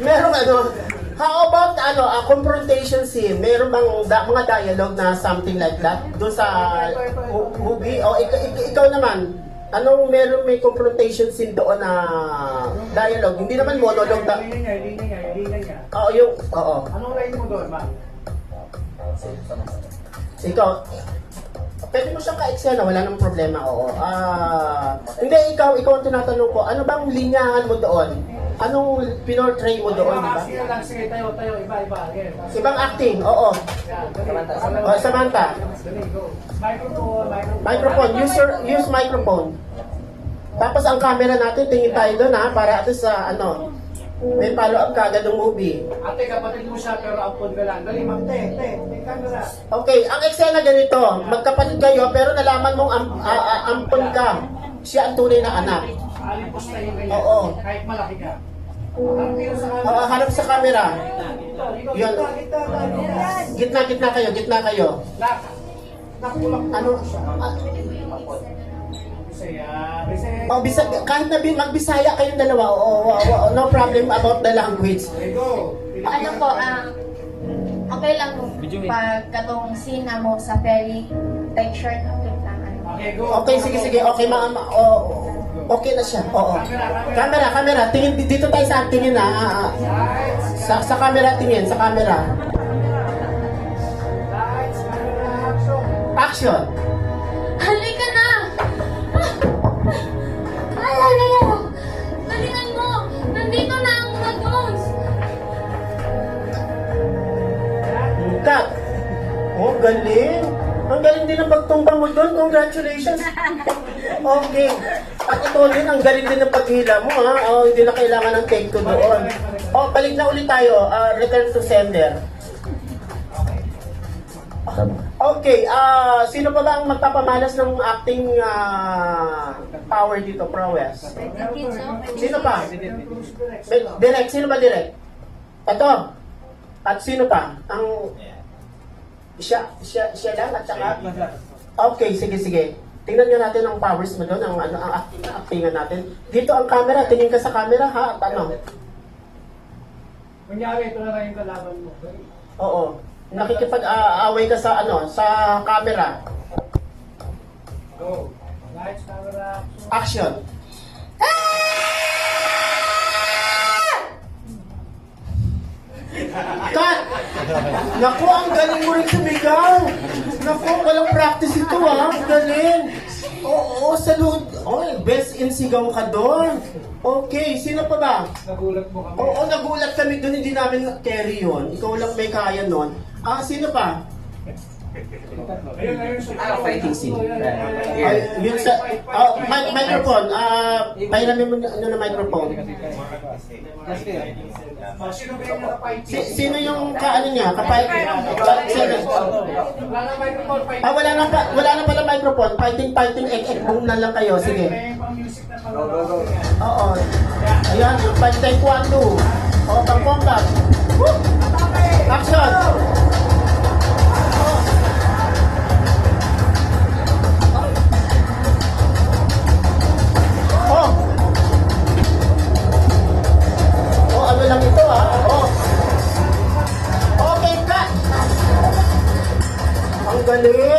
Meron ano, how about a confrontation scene? Meron bang mga dialogue na something like that? Doon sa movie? O ikaw naman, anong meron may confrontation scene doon na dialogue? Hindi naman monologue. Linya niya. Oo, yung, oo. Anong line mo doon, ma'am? Ikaw, pwede mo siyang ka-eksena, wala namang problema, oo. Hindi, ikaw ang tinatanong ko, ano bang linyahan mo doon? Anong pinortray mo doon, di ba? Sige, tayo, iba. Again. Ibang acting, oo. Samantha. Microphone, use microphone. Tapos ang camera natin, tingin tayo doon ha, para at least may follow-up ka agad ng movie. Ate, kapatid mo siya, pero ampun ka lang. Dali, ma'am, te, camera. Okay, ang eksena ganito, magkapatid kayo, pero nalaman mong ampun ka. Siya ang tunay na anak. Alipos na yung ganyan. Oo. Kahit malaki ka. Harap sa camera. Yun. Gitna kayo. Nakulak Ano? Kahit na magbisaya kayong dalawa, no problem about the language. Ano po, okay lang po pag katong scene na mo sa ferry, like short na lang. Okay, go. Okay, sige. Okay, okay na siya. Oo. Camera. Tingin dito tayo sa tingin na. Sa camera tingin, sa camera. Lights, camera, action. Action. Halika na! Alala mo! Galingan mo! Nandito na ang mag-bones! Cut. Oh, galing. Ang galing din ang pagtumba mo doon. Congratulations. Okay. At ito din, ang galing din ng paghila mo, ha? Oh, hindi na kailangan ng take two doon. Oh, balik na ulit tayo. Return to sender. Okay, sino pa ba ang magpapamalas ng acting power dito, prowess? Sino pa? Direct, sino ba direct? Ito. At sino pa? Ang siya lang at saka okay, sige. Tingnan nyo natin ang powers mo doon, ang actingan natin. Dito ang camera, tingin ka sa camera ha, at ano? Kunyari, ito na lang yung kalaban mo. Oo. Nakikipag-away ka sa sa camera. Go. Lights, camera, Action. action. Cut! Naku, ang galing mo rin sumigaw. Naku, walang practice ito ha. Galing. Oo, salud. Oh, best in sigaw ka doon. Okay, sino pa ba? Nagulat mo kami. Oo, nagulat kami doon. Hindi namin carry yun. Ikaw lang may kaya nun. Sino pa? Ayun. Fighting scene. Yun sa... microphone. Pairamin mo na microphone. Sino ba yung naka-fighting? Sino yung kaano niya? Sino? Wala na microphone, fighting. Wala na pala microphone. Fighting, boom na lang kayo. Sige. May pang music na pala. Go. Oo. Ayan, pang taekwondo. O, pang combat. Woo! Action! Oh! Oh, ano lang ito Oh. Okay, cut! Ang galing!